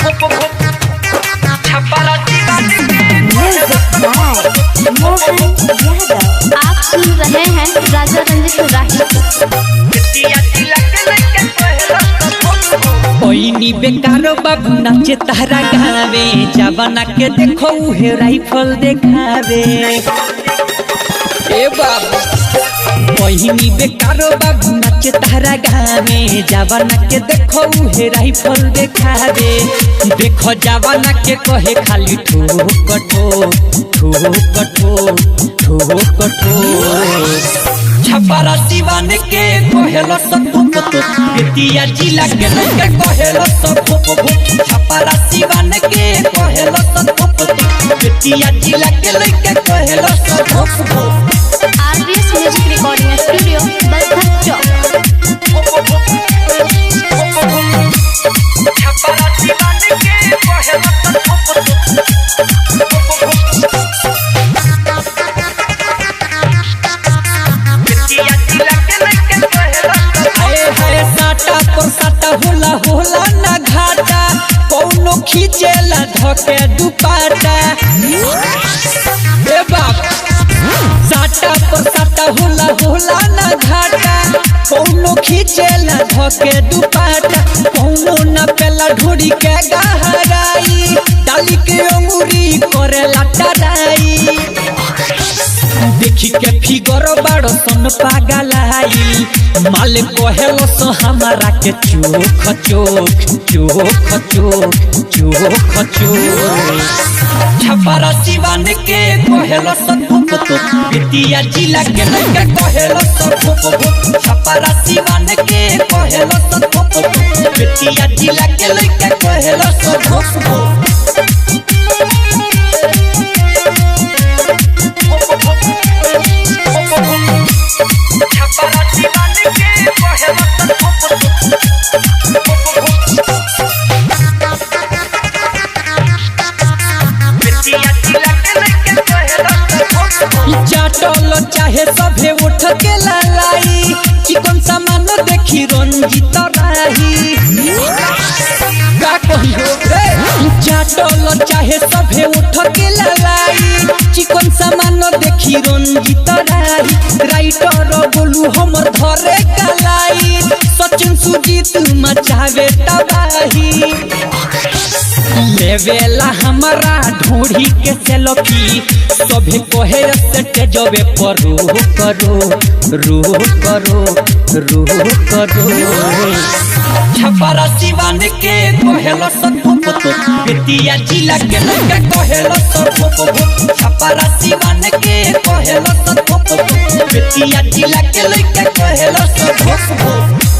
आप सुन रहे हैं राजा रंजित राही। ओइनी बेकारो बाबू नाचे तारा गावे, जवाना के देखो उहे राइफल देखावे। ए बाबू ओइनी बेकारो बाबू नाचे तारा गावे, जवाना के देखो उहे राइफल देखावे। देखो जवाना के कहे खाली ठोक ठोक ठोक ठोक ठोक ठोक। छपारा सिवान के कहेलो सब तो बेतिया जिला के लइका कहेलो सब छपारा सिवान के कहेलो सब बेतिया जिला के लइका कहेलो सब। आरबीएस म्यूजिक रिकॉर्डिंग स्टूडियो बलथक चौक। छपारा सिवान के कहेलो होला होला ना घाटा, कौनो खींचेला धके दुपाटा। ए बाप साटा पर साटा होला होला ना घाटा, कौनो खींचेला धके दुपाटा। कौनो ना पेला ढोरी के गहराई, डाली के अंगूरी करेला टराई। देखी के फिगर बड़ सन पागलाई, माल कहेलो सो हमारा के चोख चोख चोख चोख चोख चोख। छपारा सिवान के कहेलो सब बेतिया जिला के लइका कहेलो सब। छपारा सिवान के कहेलो सब बेतिया जिला के लइका कहेलो सब। चाटल चाहे सभे उठ के लालाई, चिकन सामान देखी रंजित राही। का कहियो रे चाटल चाहे सभे उठ के लालाई, चिकन सामान देखी रंजित राही। राइटर बोलू हमर धरे कलाई, सचिन सुजीत मचावे तबाही। लेवेला हमारा ढोढ़ी के सेल्फी, सभे कहे स्टेजवे पर रो करो रो करो रो करो। छपारा सिवान के कहेलो सब बेतिया जिला के लइका कहेलो सब। छपारा सिवान के कहेलो सब बेतिया जिला के लइका कहेलो सब।